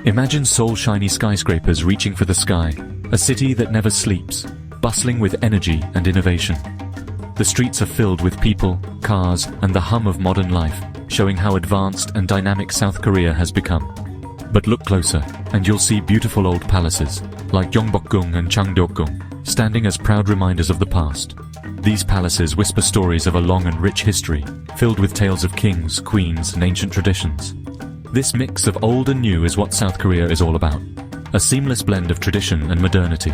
Imagine Seoul shiny skyscrapers reaching for the sky, a city that never sleeps, bustling with energy and innovation. The streets are filled with people, cars, and the hum of modern life, showing how advanced and dynamic South Korea has become. But look closer, and you'll see beautiful old palaces, like Gyeongbokgung and Changdeokgung, standing as proud reminders of the past. These palaces whisper stories of a long and rich history, filled with tales of kings, queens, and ancient traditions. This mix of old and new is what South Korea is all about. A seamless blend of tradition and modernity.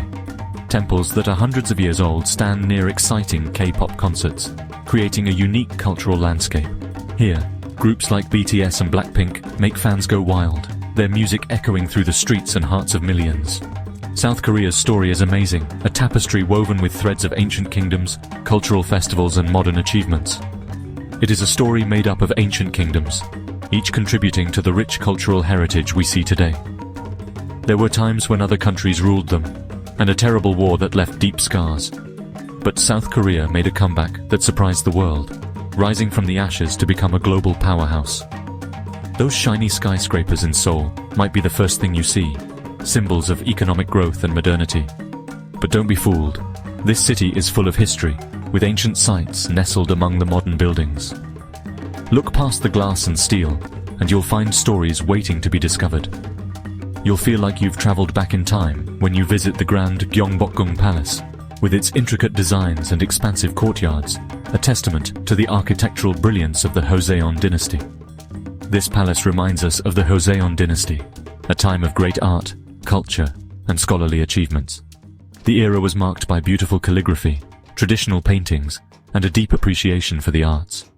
Temples that are hundreds of years old stand near exciting K-pop concerts, creating a unique cultural landscape. Here, groups like BTS and Blackpink make fans go wild, their music echoing through the streets and hearts of millions. South Korea's story is amazing, a tapestry woven with threads of ancient kingdoms, cultural festivals, and modern achievements. It is a story made up of ancient kingdoms, each contributing to the rich cultural heritage we see today. There were times when other countries ruled them, and a terrible war that left deep scars. But South Korea made a comeback that surprised the world, rising from the ashes to become a global powerhouse. Those shiny skyscrapers in Seoul might be the first thing you see, symbols of economic growth and modernity. But don't be fooled. This city is full of history, with ancient sites nestled among the modern buildings. Look past the glass and steel, and you'll find stories waiting to be discovered. You'll feel like you've traveled back in time when you visit the grand Gyeongbokgung Palace, with its intricate designs and expansive courtyards, a testament to the architectural brilliance of the Joseon dynasty. This palace reminds us of the Joseon dynasty, a time of great art, culture, and scholarly achievements. The era was marked by beautiful calligraphy, traditional paintings, and a deep appreciation for the arts.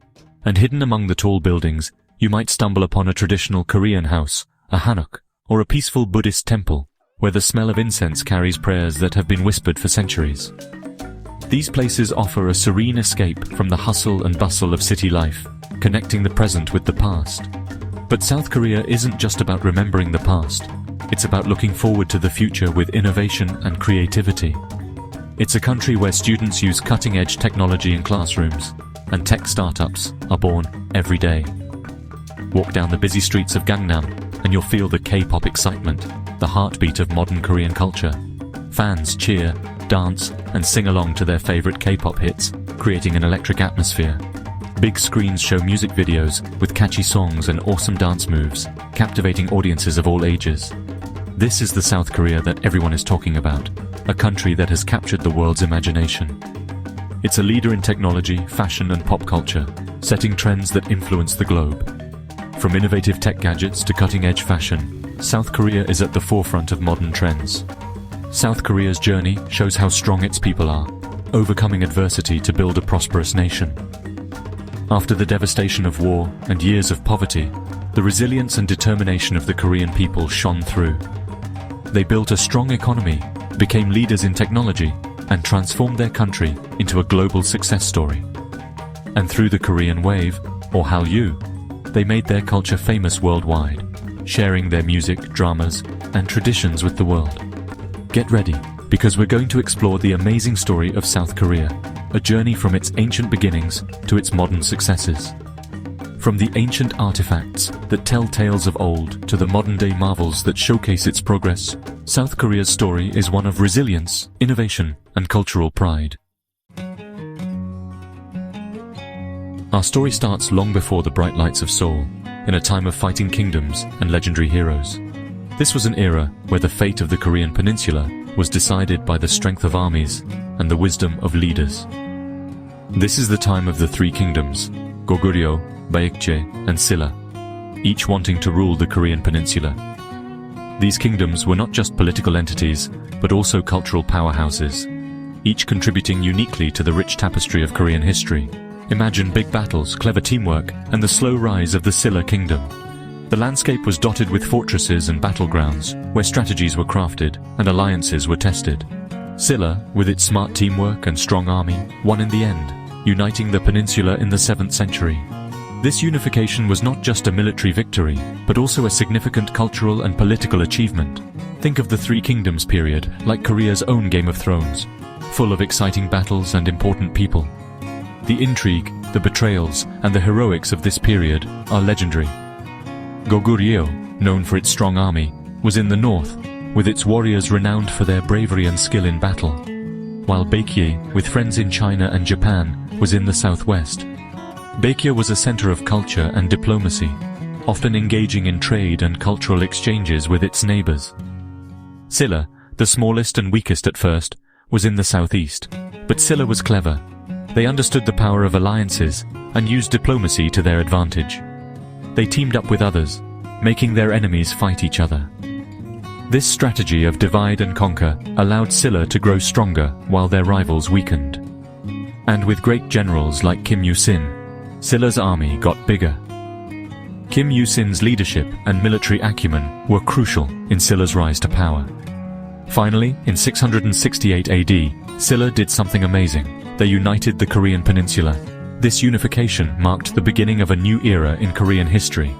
And hidden among the tall buildings, you might stumble upon a traditional Korean house, a hanok, or a peaceful Buddhist temple, where the smell of incense carries prayers that have been whispered for centuries. These places offer a serene escape from the hustle and bustle of city life, connecting the present with the past. But South Korea isn't just about remembering the past. It's about looking forward to the future with innovation and creativity. It's a country where students use cutting-edge technology in classrooms, and tech startups are born every day. Walk down the busy streets of Gangnam, and you'll feel the K-pop excitement, the heartbeat of modern Korean culture. Fans cheer, dance, and sing along to their favorite K-pop hits, creating an electric atmosphere. Big screens show music videos with catchy songs and awesome dance moves, captivating audiences of all ages. This is the South Korea that everyone is talking about, a country that has captured the world's imagination. It's a leader in technology, fashion, and pop culture, setting trends that influence the globe. From innovative tech gadgets to cutting-edge fashion, South Korea is at the forefront of modern trends. South Korea's journey shows how strong its people are, overcoming adversity to build a prosperous nation. After the devastation of war and years of poverty, the resilience and determination of the Korean people shone through. They built a strong economy, became leaders in technology, and transformed their country into a global success story. And through the Korean wave, or Hallyu, they made their culture famous worldwide, sharing their music, dramas, and traditions with the world. Get ready, because we're going to explore the amazing story of South Korea, a journey from its ancient beginnings to its modern successes. From the ancient artifacts that tell tales of old to the modern-day marvels that showcase its progress, South Korea's story is one of resilience, innovation, and cultural pride. Our story starts long before the bright lights of Seoul, in a time of fighting kingdoms and legendary heroes. This was an era where the fate of the Korean peninsula was decided by the strength of armies and the wisdom of leaders. This is the time of the three kingdoms, Goguryeo, Baekje, and Silla, each wanting to rule the Korean peninsula. These kingdoms were not just political entities, but also cultural powerhouses, each contributing uniquely to the rich tapestry of Korean history. Imagine big battles, clever teamwork, and the slow rise of the Silla kingdom. The landscape was dotted with fortresses and battlegrounds, where strategies were crafted and alliances were tested. Silla, with its smart teamwork and strong army, won in the end, uniting the peninsula in the 7th century. This unification was not just a military victory, but also a significant cultural and political achievement. Think of the Three Kingdoms period like Korea's own Game of Thrones, full of exciting battles and important people. The intrigue, the betrayals, and the heroics of this period are legendary. Goguryeo, known for its strong army, was in the north, with its warriors renowned for their bravery and skill in battle, while Baekje, with friends in China and Japan, was in the southwest. Baekje was a center of culture and diplomacy, often engaging in trade and cultural exchanges with its neighbors. Silla, the smallest and weakest at first, was in the southeast, but Silla was clever. They understood the power of alliances and used diplomacy to their advantage. They teamed up with others, making their enemies fight each other. This strategy of divide and conquer allowed Silla to grow stronger while their rivals weakened. And with great generals like Kim Il-sung, Silla's army got bigger. Kim Il-sung's leadership and military acumen were crucial in Silla's rise to power. Finally, in 668 AD, Silla did something amazing. They united the Korean peninsula. This unification marked the beginning of a new era in Korean history.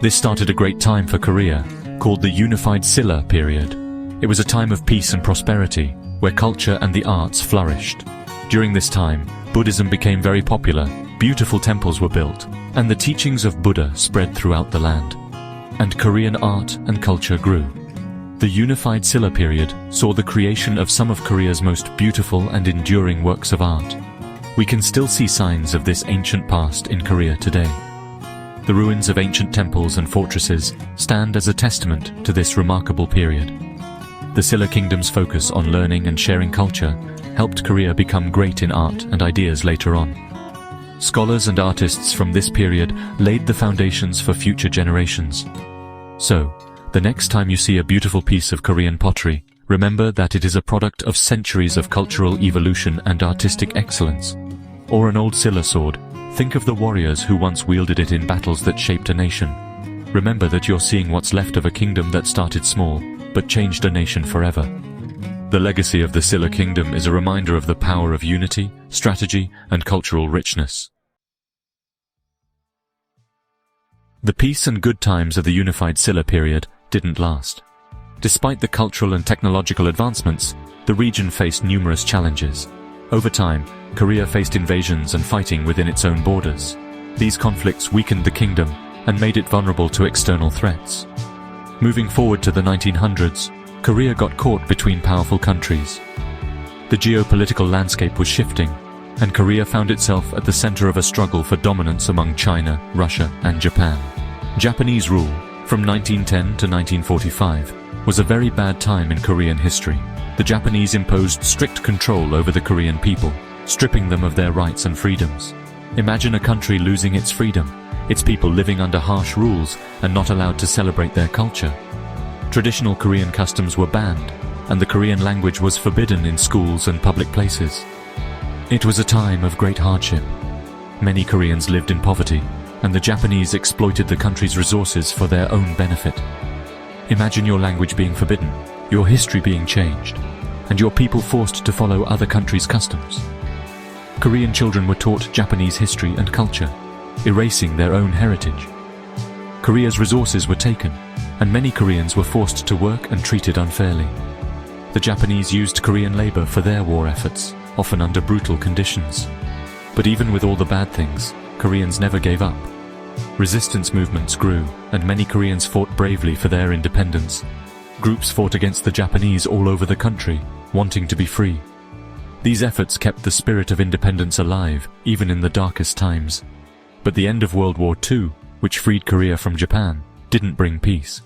This started a great time for Korea, called the Unified Silla period. It was a time of peace and prosperity, where culture and the arts flourished. During this time, Buddhism became very popular, beautiful temples were built, and the teachings of Buddha spread throughout the land. And Korean art and culture grew. The Unified Silla period saw the creation of some of Korea's most beautiful and enduring works of art. We can still see signs of this ancient past in Korea today. The ruins of ancient temples and fortresses stand as a testament to this remarkable period. The Silla kingdom's focus on learning and sharing culture helped Korea become great in art and ideas later on. Scholars and artists from this period laid the foundations for future generations. So, the next time you see a beautiful piece of Korean pottery, remember that it is a product of centuries of cultural evolution and artistic excellence. Or an old Silla sword, think of the warriors who once wielded it in battles that shaped a nation. Remember that you're seeing what's left of a kingdom that started small, but changed a nation forever. The legacy of the Silla kingdom is a reminder of the power of unity, strategy, and cultural richness. The peace and good times of the Unified Silla period didn't last. Despite the cultural and technological advancements, the region faced numerous challenges. Over time, Korea faced invasions and fighting within its own borders. These conflicts weakened the kingdom and made it vulnerable to external threats. Moving forward to the 1900s, Korea got caught between powerful countries. The geopolitical landscape was shifting, and Korea found itself at the center of a struggle for dominance among China, Russia, and Japan. Japanese rule, from 1910 to 1945, was a very bad time in Korean history. The Japanese imposed strict control over the Korean people, stripping them of their rights and freedoms. Imagine a country losing its freedom, its people living under harsh rules and not allowed to celebrate their culture. Traditional Korean customs were banned, and the Korean language was forbidden in schools and public places. It was a time of great hardship. Many Koreans lived in poverty, and the Japanese exploited the country's resources for their own benefit. Imagine your language being forbidden, your history being changed, and your people forced to follow other countries' customs. Korean children were taught Japanese history and culture, erasing their own heritage. Korea's resources were taken, and many Koreans were forced to work and treated unfairly. The Japanese used Korean labor for their war efforts, often under brutal conditions. But even with all the bad things, Koreans never gave up. Resistance movements grew, and many Koreans fought bravely for their independence. Groups fought against the Japanese all over the country, wanting to be free. These efforts kept the spirit of independence alive, even in the darkest times. But the end of World War II, which freed Korea from Japan, didn't bring peace.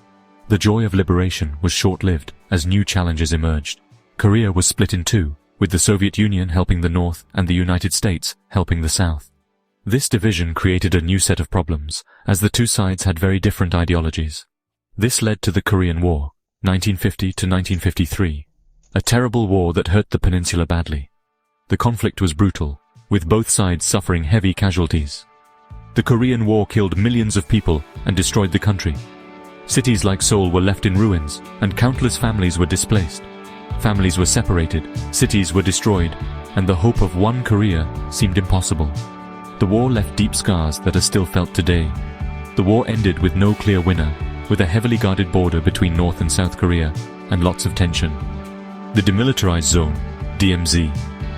The joy of liberation was short-lived as new challenges emerged. Korea was split in two, with the Soviet Union helping the North and the United States helping the South. This division created a new set of problems, as the two sides had very different ideologies. This led to the Korean War, 1950 to 1953, a terrible war that hurt the peninsula badly. The conflict was brutal, with both sides suffering heavy casualties. The Korean War killed millions of people and destroyed the country. Cities like Seoul were left in ruins, and countless families were displaced. Families were separated, cities were destroyed, and the hope of one Korea seemed impossible. The war left deep scars that are still felt today. The war ended with no clear winner, with a heavily guarded border between North and South Korea, and lots of tension. The demilitarized zone, DMZ,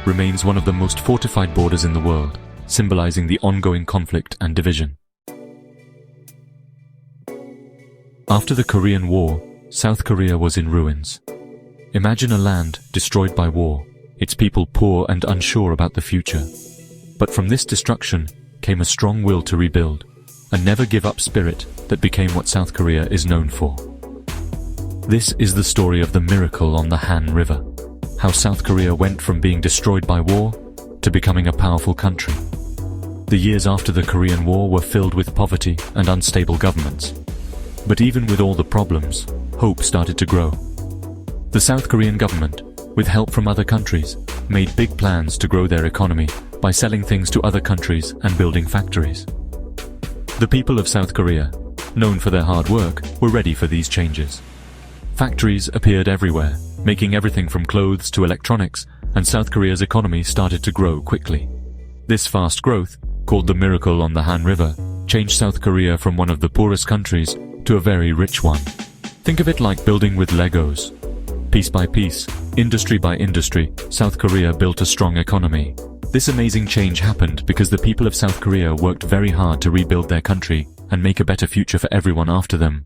remains one of the most fortified borders in the world, symbolizing the ongoing conflict and division. After the Korean War, South Korea was in ruins. Imagine a land destroyed by war, its people poor and unsure about the future. But from this destruction came a strong will to rebuild, a never-give-up spirit that became what South Korea is known for. This is the story of the miracle on the Han River, how South Korea went from being destroyed by war to becoming a powerful country. The years after the Korean War were filled with poverty and unstable governments. But even with all the problems, hope started to grow. The South Korean government, with help from other countries, made big plans to grow their economy by selling things to other countries and building factories. The people of South Korea, known for their hard work, were ready for these changes. Factories appeared everywhere, making everything from clothes to electronics, and South Korea's economy started to grow quickly. This fast growth, called the Miracle on the Han River, changed South Korea from one of the poorest countries to a very rich one. Think of it like building with Legos. Piece by piece, industry by industry, South Korea built a strong economy. This amazing change happened because the people of South Korea worked very hard to rebuild their country and make a better future for everyone after them.